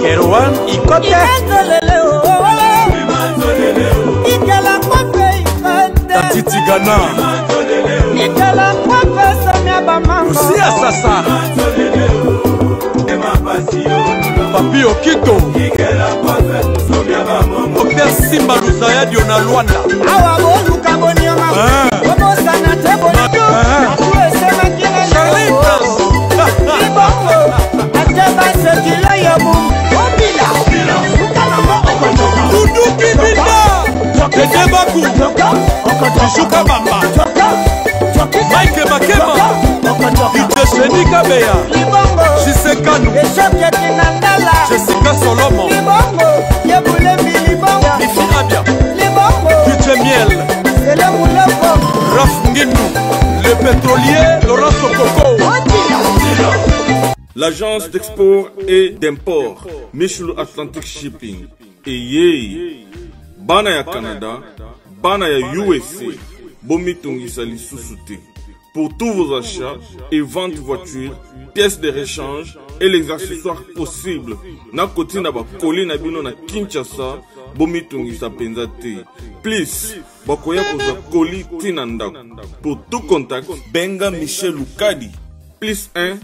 Erwan Ikote Tati Ghana Aussi à Sasa Papi Okito Dr Simba Luzaya Diona Luanda Shuka Bamba Mike Makema Itesheni Kabeya Shisekanu Jessica Solomon Mifinabia Kiche Miel Raf Nginu Le pétrolier Laurent Sokoko. L'agence d'export et d'import Michelo Atlantic Shipping Eye Bana ya Canada Bana ya USA Bomitungisa Lissusute. Pour tous vos achats et ventes de voitures, pièces de rechange et les accessoires possibles. Na koti na ba koli na bino na Kinshasa, Bomitungisa Penzate. Please, bakoya koza koli tinanda. Pour tout contact, Benga Michel Lukadi. Plus 1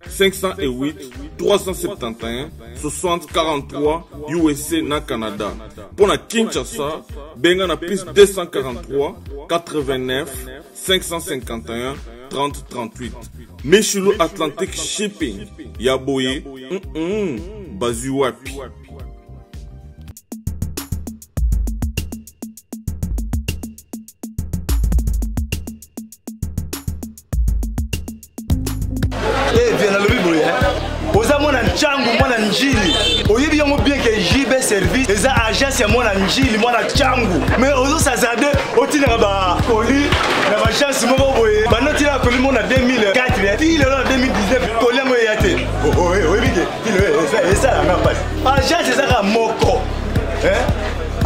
508 371 60 43 USA na Canada. Pour la Kinshasa, Benga na plus 243 89 551 30 38. Michelo Atlantic Shipping. Yaboye, Bazuwapi. Changu mwana njili oyebi yango bien que JB service eza agence ya mwana njili mwana changu mais ozo sazade otina ba koli na ba chance moko boye ba noti na koli mona 2004 il est en 2019 koli mo yate oyebi ke il eza la même passe agence eza ka moko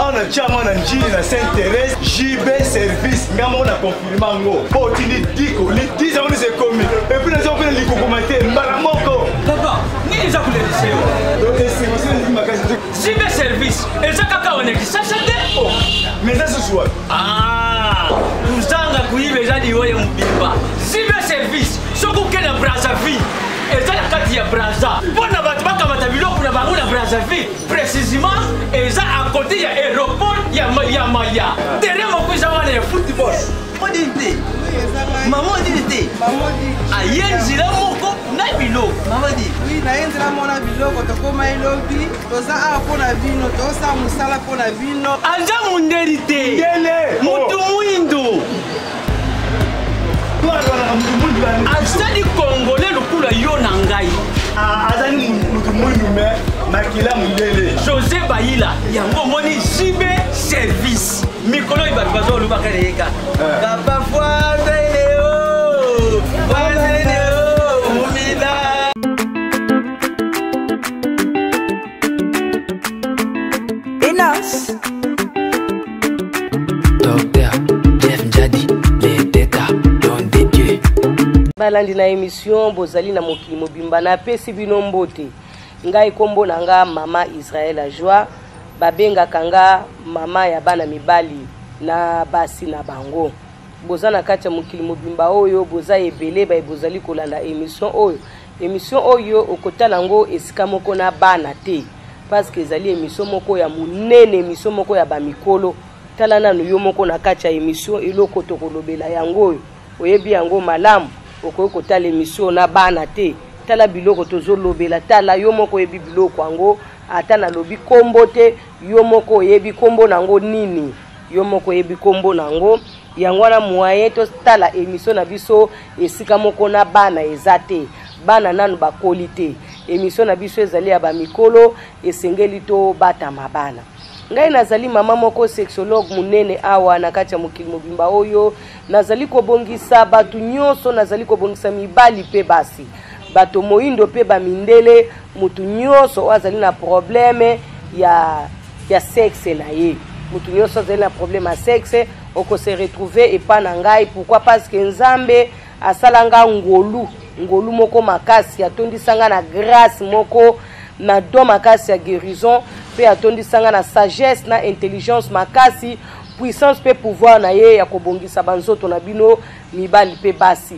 on a déjà mwana njili na Sainte-Thérèse JB service ngamo na confirmer ngo po tini diko li 10 ans c'est commis et puis les gens veulent likokomate mbala moko papa ni za kuleliseo JB service eza kaka onekisa chate mais ça se soit uzanga kuibe jadi woye mbimba JB service soko kena Brazzaville eza la kati ya Brazza pona batu bakamata biloko na bango na Brazzaville précisément eza à côté ya aéroport ya Maya terrain moko eza wana ya football odinte maman odinte ayenzila moko na biloko maman di oui na yenzila mona biloko tokoma elobi toza a pona vino tosa musala pona vino anja munderite mutu muindo azali congolais lokula yo na ngai azali mutu muindo me makila mundele José Bayila yango moni JB service mikolo ibatu bazo lubaka leka papa foazele mumida Enos Docteur Jeff Njadi les d'état don de Dieu balandi na émission bozali na mokili mobimba na pesi bino mbote ngai kombo nanga mama Israel Ajwa babenga kanga mama ya bana mibali na basi na bango bozana kati mokili mobimba oyo boza ebele ba bozali kolanda émission oyo okotala ngo esika moko na bana te parce que ezali émission moko ya munene émission moko ya bamikolo tala nanu yo moko na kati ya émission eloko tokolobela yango oyebi yango malamu okoyo kotala émission na bana te tala biloko tozolobela tala yo moko yebi biloko yango ata na lobi kombo te yo moko yebi kombo nango nini yo moko yebi kombo nango yango na moyen to tala émission na biso esika moko na bana ezate bana nanu bakoli te émission na biso ezali ya bamikolo esengeli to bata mabana ngai nazali mama moko sexologue munene awa na kati ya mokili mobimba oyo nazali kobongisa batu nyonso nazali kobongisa mibali pe basi bato moindo pe bamindele mutu nyonso azali na problème ya sexe na ye mutu nyonso azali na problème ya sexe oko se retrouver epa na ngai pourquoi parce que nzambe asalanga ngolu moko makasi atondisanga na grâce moko na don makasi ya guérison pe atondisanga na sagesse na intelligence makasi puissance pe pouvoir na ye ya kobongisa banzoto na bino mibali pe basi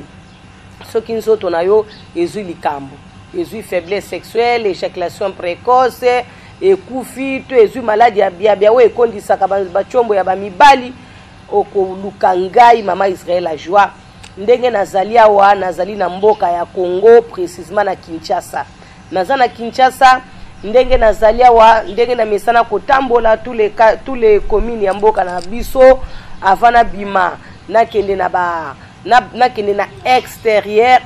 soki nzoto na yo ezwi likambo ezwi faiblesse sexuelle éjaculation précoce ekufi to ezwi maladie ya biabia we ekondisaka bachombo ya bamibali okoluka ngai mama Israël a joie ndenge nazali awa nazali na mboka ya Congo précisément na Kinshasa naza na Kinshasa ndenge nazali awa ndenge na mesana kotambola tous les communes ya mboka na biso avant na bima nakende na ba nakende na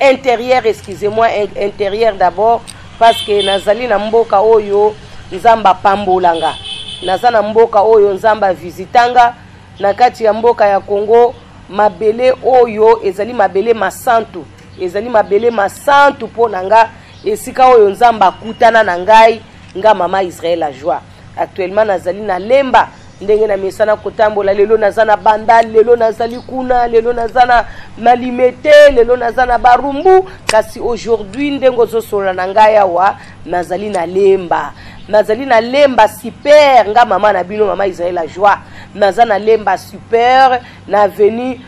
intérieur excusez-moi intérieur d'abord parce que nazali na mboka oyo nzamba pambolanga naza na mboka oyo nzamba visitanga na kati ya mboka ya Congo mabele oyo ezali mabele masantu pona nga esika oyo nzamba kutana na ngai nga mama Israël a joie actuellement nazali na lemba ndenge na mesana kotambola lelo nazana bandal lelo nazali kuna lelo nazana malimete lelo nazana barumbu kasi aujourd'hui ndengo zosola na ngai awa nazali na lemba super nga mama na bino mama Israël a joie nazana lemba super na avenue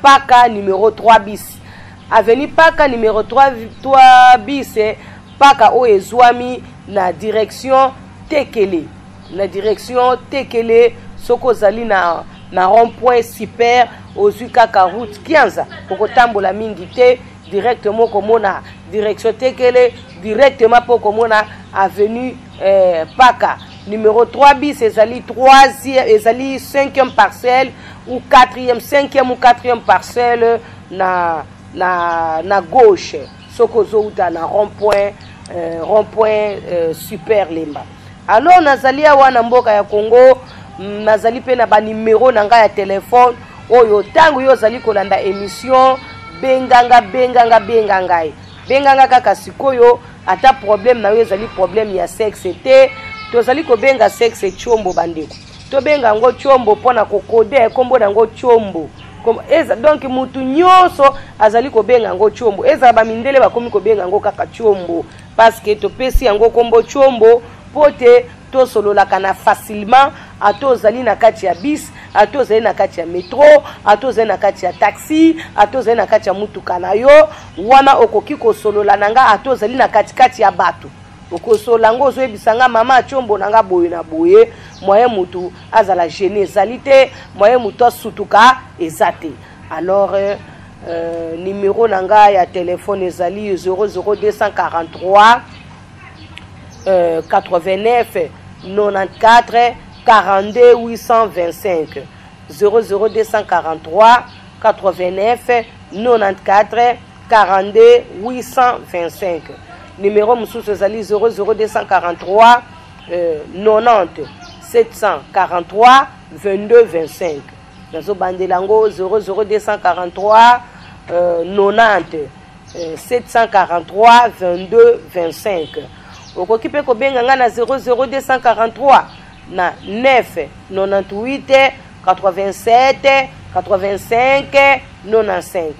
Paka numéro 3 bis avenue Paka numéro 3 bis Paka o ezwami na direction Tekele soko zali na rond-point super ozwi kaka route 15 poko tambola mingi te directement komona direction Tekele directement poko mona avenue Paka numéro 3 bis ezali 5e parcelle ou 5e ou 4e parcelle na gauche soko zouta na rond-point super lemba. Alors nazali awa na mboka ya Congo nazali pe na ba numéro na nga ya téléphone oyo tango yo zali kolanda émission benganga kaka sikoyo ata problème na yo zali problème ya sexe te tozali ko benga sexe chombo bandeko to benga ngo chombo pona kokode kombo na ngo chombo donc mutu nyonso azali ko benga ngo chombo eza ba mindele bakomi ko benga ngo kaka chombo parce que to pesi yango kombo chombo pote to solola kana facilement atozali na kati ya bis atozali na kati ya metro atozali na kati ya taxi atozali na kati ya mutuka na yo wana okoki ko solola nanga atozali na kati ya bato okosola ngo zoyebisanga mama chombo nanga boye na boye moyen mutu azala gêné ezalité moyen mutu asutuka ezate alors numéro nanga ya téléphone ezali 00243 89 94 42 825 00243 89 94 42 825 numéro mususu ezali 00243 90 743 22 25 nazo bandelango 00243 90 743 22 25 okoki pe kobenga nga na 00243 na 9 98 87 85 95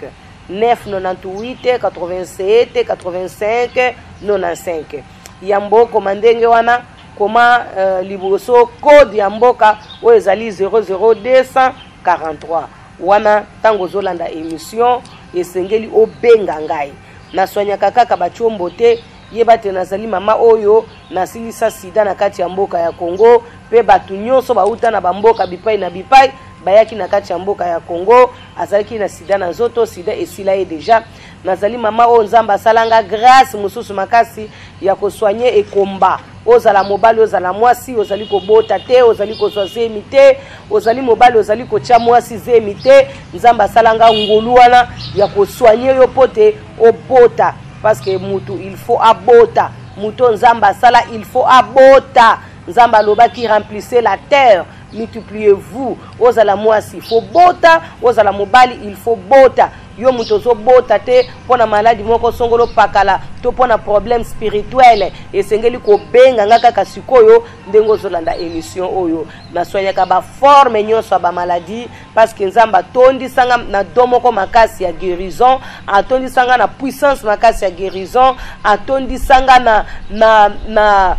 998 87 85 95 ya mboka mandenge wana koma liboso code ya mboka oyo ezali 00243 wana tango zolanda émission esengeli obenga ngai naswanyaka kaka bachombo te yeba te nazali mama oyo nasilisa sida na kati ya mboka ya Congo pe batu nyonso bauta na bamboka bipai na bipai bayaki na kati ya mboka ya Congo azalaki na sida na nzoto sida esila ye deja nazali mama o nzamba salanga grâce mususu makasi ya koswanye ekomba ozala mobali ozala mwasi ozali kobota te ozali kozwa zemi te ozali mobali ozali kotia mwasi zemi te nzamba salanga ngolu wana ya koswanye yo pote obota parce que mutu il faut abota muto nzamba sala il faut abota nzamba loba qui remplissez la terre multipliez-vous ozala mwasi il faut bota ozala mobali il faut bota yo muto zo bota te pona maladie moko songolo pakala to pona problème spirituel esengeli ko benga ngaka kasikoyo ndengo zolanda émission oyo na soyaka ba forme nyonso ba maladie parce que nzamba tondi sanga na domoko makasi ya guérison atondi sanga na puissance makasi ya guérison atondi sanga na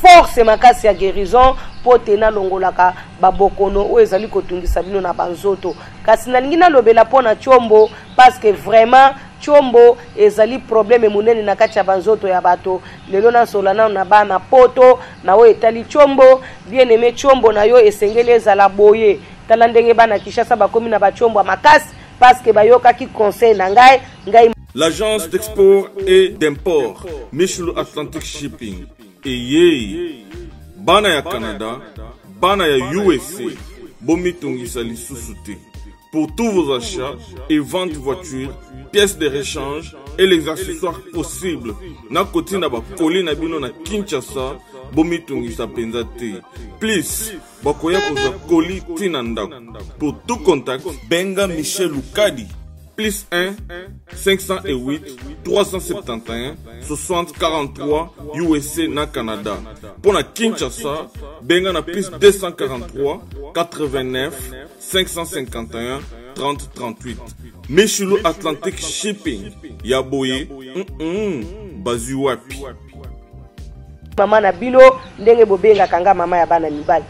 force makasi ya guérison pote na longolaka babokono o ezali kotungisa bino na banzoto kasi na lingina lobela pona chombo parce que vraiment chombo ezali problème munene na kati ya banzoto ya bato lelo na solana na bana poto na o etali chombo bien aimé chombo na yo esengeli ezala boye tala ndenge bana Kishasa bakomi na bachombo makasi parce que bayoka ki conseil na ngai l'agence d'export et d'import Michulu Atlantic Shipping et bana ya Canada, bana ya USA, bomitungisa lisusu te. Pour tous vos achats et ventes de voitures, pièces de rechange et les accessoires possibles, na koti na ba koli na bino na Kinshasa, bomitungisa penza te. Please, bakoya koza koli tinanda. Pour tout contact, benga Michel Lukadi. Plus 1 508 371 60 43 USA na Canada. Pour la Kinshasa, benga na plus 243 89 551 30 38. Michulu Atlantic Shipping. Yaboye, bazi wapi. Mama na bino ndenge bobenga kanga mama ya bana mibali.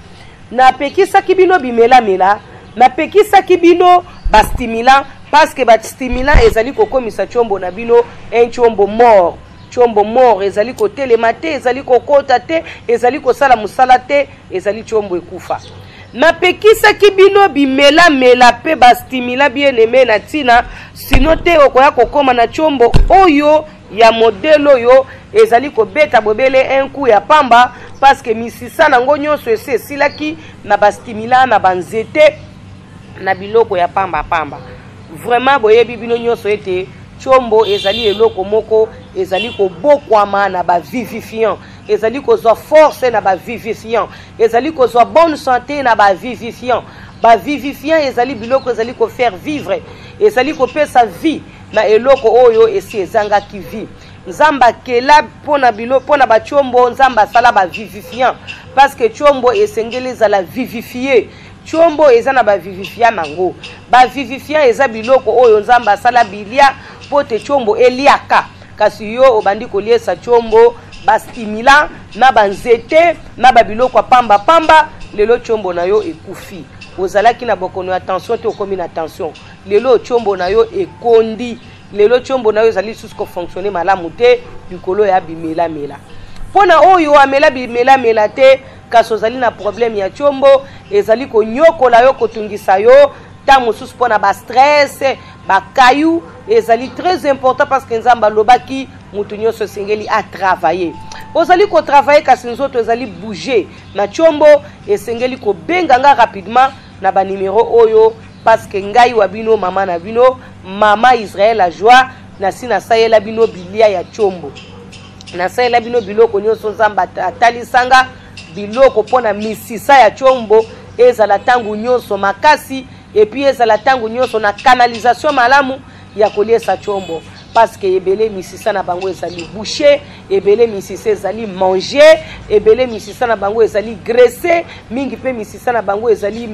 Na pekisa kibino bimela mela, na pekisa kibino bastimulant parce que bastimulant ezali kokomisa chombo na bino un chombo mort ezali ko telemate ezali ko kota te ezali ko sala musala te ezali chombo ekufa na pekisa kibino bimela mela pe bastimulant bien aimé na tina sino te okoya kokoma na chombo oyo ya modelo yo ezali ko beta bobele un coup ya pamba parce que misisa nango nyonso ese silaki na bastimulant na banzete na biloko ya pamba vraiment boyebi bino nyonso ete chombo ezali eloko moko ezali ko bokwama na ba vivifiant ezali ko zo force na ba vivifiant ezali ko zo bonne santé na ba vivifiant ezali biloko ezali ko faire vivre ezali ko pesa vie na eloko oyo esi ezanga ki vie nzamba kela pona bilo pona ba chombo nzamba sala ba vivifiant parce que chombo esengeli za la vivifier chombo eza na ba vivifia nango ba vivifia eza biloko oyo nzamba sala bilia pote chombo eliaka kasi yo obandi koliesa chombo ba stimulant na banzete na ba biloko pamba lelo chombo na yo ekufi ozalaki na bokono attention te okomi na attention lelo chombo na yo ekondi lelo chombo na yo ezali susko fonctionner malamu te likolo ya bimela pona oyo amela bimela te kaso zali na problème ya chombo ezali ko nyokola yo kotungisa yo ta mosusu pona ba stress ba kayu ezali très important parce que nzamba lobaki mutu nyonso sengeli a travailler ozali ko travailler kasi nzoto ezali bouger na chombo esengeli ko benga nga rapidement na ba numéro oyo parce que ngai wa bino mama na bino mama Israël la joie na sina sayela bino bilia ya chombo na sayela bino biloko nyonso nzamba atalisanga biloko pona misisa ya chombo ezala tangu nyonso makasi et puis ezala tangu nyonso na canalisation malamu ya koliesa chombo parce que ebele misisa na bango ezali boucher ebele misisa ezali manger ebele misisa na bango ezali graisser mingi pe misisa na bango ezali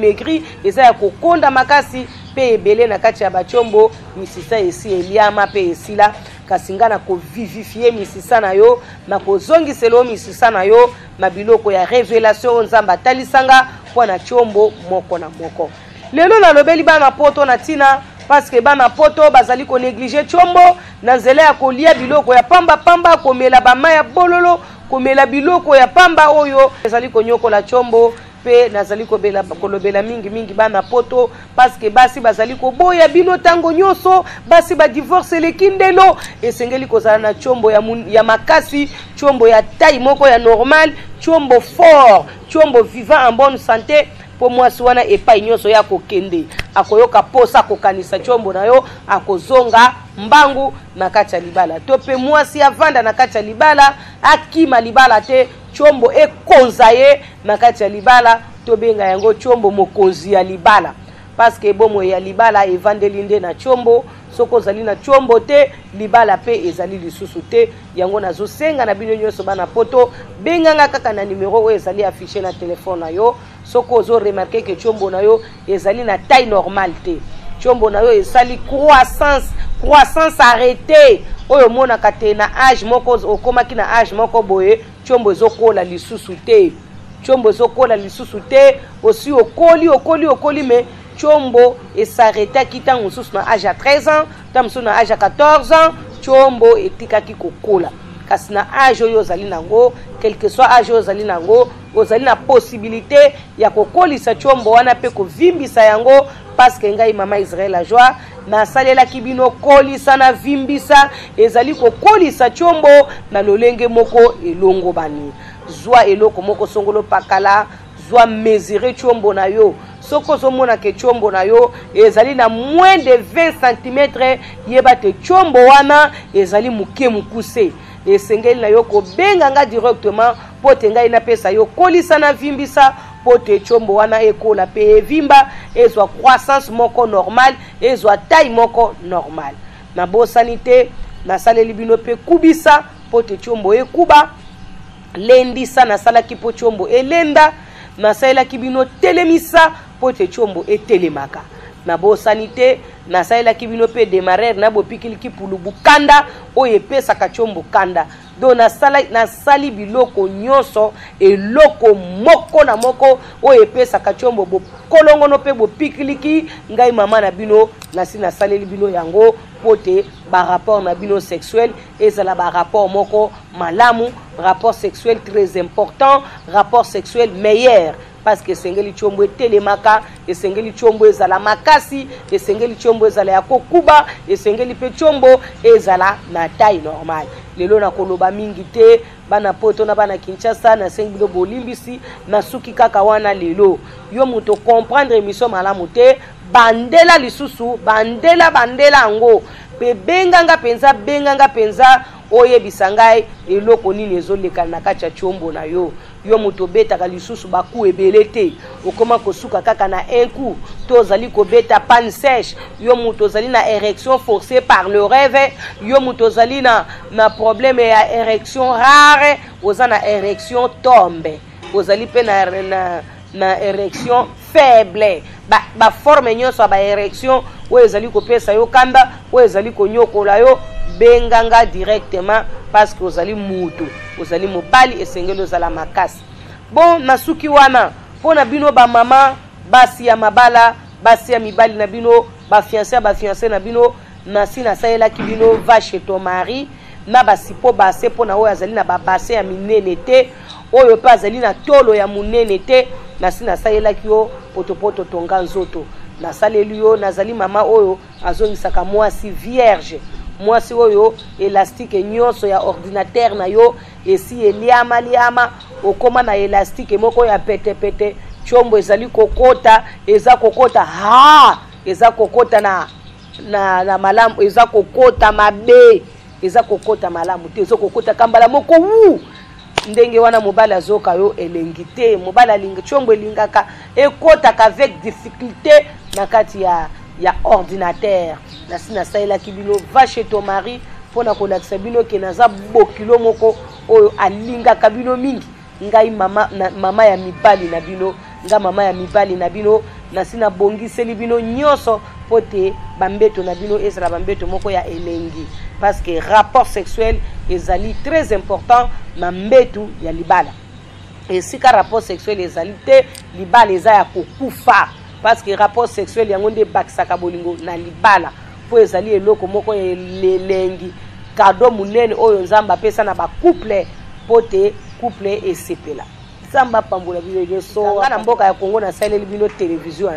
maigri eza ya kokonda makasi pe ebele na kati ya bachombo misisa esi eliama pe esila kasinga na ko vivifier misisa na yo na ko zongiselo misisa na yo na biloko ya révélation nzamba talisanga kwa na chombo moko na moko lelo na lobeli bana poto na tina parce que bana poto bazali ko négliger chombo na nzela ya kolia biloko ya pamba komela bama ya bololo komela biloko ya pamba oyo bazali ko nyokola chombo pe nazali ko bela kolobela mingi bana poto parce que basi bazali ko boya bino tango nyoso basi ba divorce le kindelo esengeli kozala na chombo ya makasi chombo ya taille moko ya normal chombo fort chombo vivant en bonne santé po mwasi wana epai nyonso ya kokende akoyoka posa kokanisa chombo na yo akozonga mbangu na kati ya libala to pe mwasi avanda na kati ya libala akima libala te chombo ekonza ye na kati ya libala to benga yango chombo mokonzi ya libala parce que bomo ya libala evandeli nde na chombo soko zali na chombo te libala pe ezali lisusu te yango nazosenga na bino nyonso bana poto benganga kaka na numéro oyo ezali affiché na téléphone na yo soko ozo remarquer que chombo na yo ezali na taille normale te chombo na yo ezali croissance arrêtée oyo monaka te na âge moko okomaki na âge moko boye chombo ezokola lisusu te chombo ezokola lisusu te aussi okoli mais chombo esarretaki ntango mosusu na âge ya 13 ans ntango mosusu na âge ya 14 ans chombo etikaki kokola kasi na âge oyo ozali nango quel que soit âge oyo ozali nango ozali na possibilité ya kokolisa chombo wana mpe kovimbisa yango parce que ngai mama Israël la joie nasalelaki bino kolisa na vimbisa ezali kokolisa chombo na lolenge moko elongo bani zwa eloko moko songolo pakala zwa mesurer chombo na yo soko zomona ke chombo na yo ezali na moins de 20 cm yeba te chombo wana ezali muke mukuse esengeli na yo kobenga nga directement po te ngai napesa yo kolisa na vimbisa po te chombo wana ekola pe evimba ezwa croissance moko normal ezwa taille moko normal na bosani te nasaleli bino pe kubisa po te chombo ekuba lendisa nasalaki po chombo elenda nasalelaki bino telemisa po te chombo etelemaka na bosani te nasalelaki bino pe démarrer na bopikiliki pulubu kanda oyo epesaka chombo kanda do nasali biloko nyonso eloko moko na moko oyo epesaka chombo bokolongono pe bopikiliki ngai mama na bino nasi nasaleli bino yango po te barapport na bino sexuel ezala barapport moko malamu rapport sexuel très important rapport sexuel meilleur parce que esengeli chombo etelemaka esengeli chombo ezala makasi esengeli chombo ezala ya kokuba esengeli pe chombo ezala na taille normale lelo na koloba mingi te bana poto na bana Kinshasa na sengi bilo bolimbisi na suki kaka wana lelo yo muto comprendre émission malamu te bandela lisusu bandela ngo pe benganga penza oyebisa ngai eloko nini ezoleka na kati ya chombo na yo yo muto betaka lisusu baku ebele te okoma kosuka kaka na un coup tozali kobeta panne sèche yo muto ozali na érection forcée par le rêve yo muto ozali na problème ya érection rare oza na érection tombe ozali pe na érection faible ba forme nyonso ba érection oyo ezali kopesa yo kanda oyo ezali konyokola yo benganga directement parce que ozali mutu ozali mobali esengeli ozala makasi bon nasuki wana pona bino ba mama basi ya mabala basi ya mibali na bino ba fiancé na bino nasi nasalelaki bino va chez ton mari na basipo base pona oyo azali na babase ya minene te oyo pe azali na tolo ya munene te nasi nasalelaki yo potopoto tonga nzoto nasaleli yo nazali mama oyo azongisaka mwasi vierge mwasi oyo élastique nyonso ya ordinateur na yo esi eliama okoma na élastique moko ya pete chombo ezali kokota eza kokota na malamu eza kokota mabe eza kokota malamu te eza kokota kambala moko wu ndenge wana mobala azoka yo elengi te mobala linga chombo elingaka ekotaka avec difficulté na kati ya ordinateur nasi nasalelaki bino va chez ton mari pona kolakisa bino ke naza bokilo moko oyo alingaka bino mingi ngai mama ya mibali na bino nga mama ya mibali na bino nasi na bongiseli bino nyonso pote bambeto na bino ezala bambeto moko ya elengi parce que rapport sexuel ezali très important na mbetu ya libala esika rapport sexuel ezali te libala eza ya kokufa parce que rapport sexuel yango nde bakisaka bolingo na libala po ezali eloko moko ya elengi kado munene oyo nzamba apesa na bacouple pote couple esepela nzamba pambola bino nyonso na mboka ya Congo nasaleli bino télévision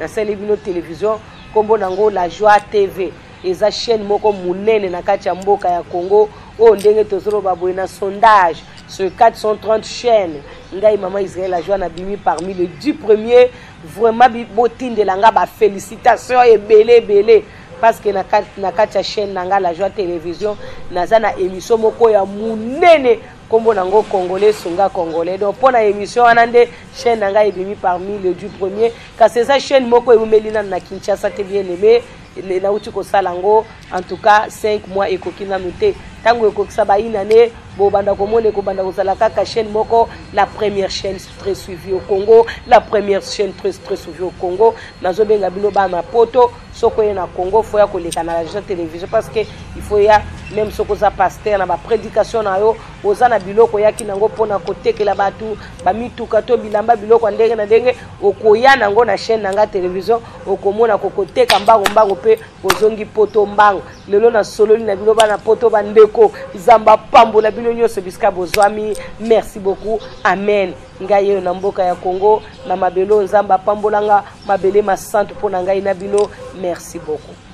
nasaleli bino télévision kombo nango La Joie TV eza chaîne moko munene na kati ya mboka ya Congo o ndenge tozoloba boye na sondage sur 430 chaînes ngai mama Israël La Joie na bimi parmi les 10 premiers vraiment botindelanga ba félicitations ebele parce que na kati ya chaîne nanga La Joie Télévision naza na émission moko ya munene kombo nango congolais sunga congolais. Donc pour la émission anande chaîne nanga ebimi parmi le du premier car c'est ça chaîne moko emelina na Kinshasa te bien aimé les nauti ko salango en tout cas 5 mois ekokina noté tango ekokisa ba inane bo banda komone ko banda kozala kaka chaîne moko la première chaîne très suivie au Congo, la première chaîne très suivie au Congo nazo benga bino ba na poto soko ye na Congo faut ya koleka na la télévision parce que il faut ya même soko za pasteur na ba prédication na yo ozana biloko yaki nango pona kotekela batu ba mituka to bilamba biloko ndenge na ndenge okoya nango na chaîne nanga télévision okomona kokoteka mbango pe ozongi poto mbango lelo na sololi na biloba na poto bandeko zamba pambola bino nyonso bisika bozwami. Merci beaucoup, amen. Ngai na mboka ya Congo na mabelo nzamba pambolanga mabele ma centre pona ngai na bino. Merci beaucoup.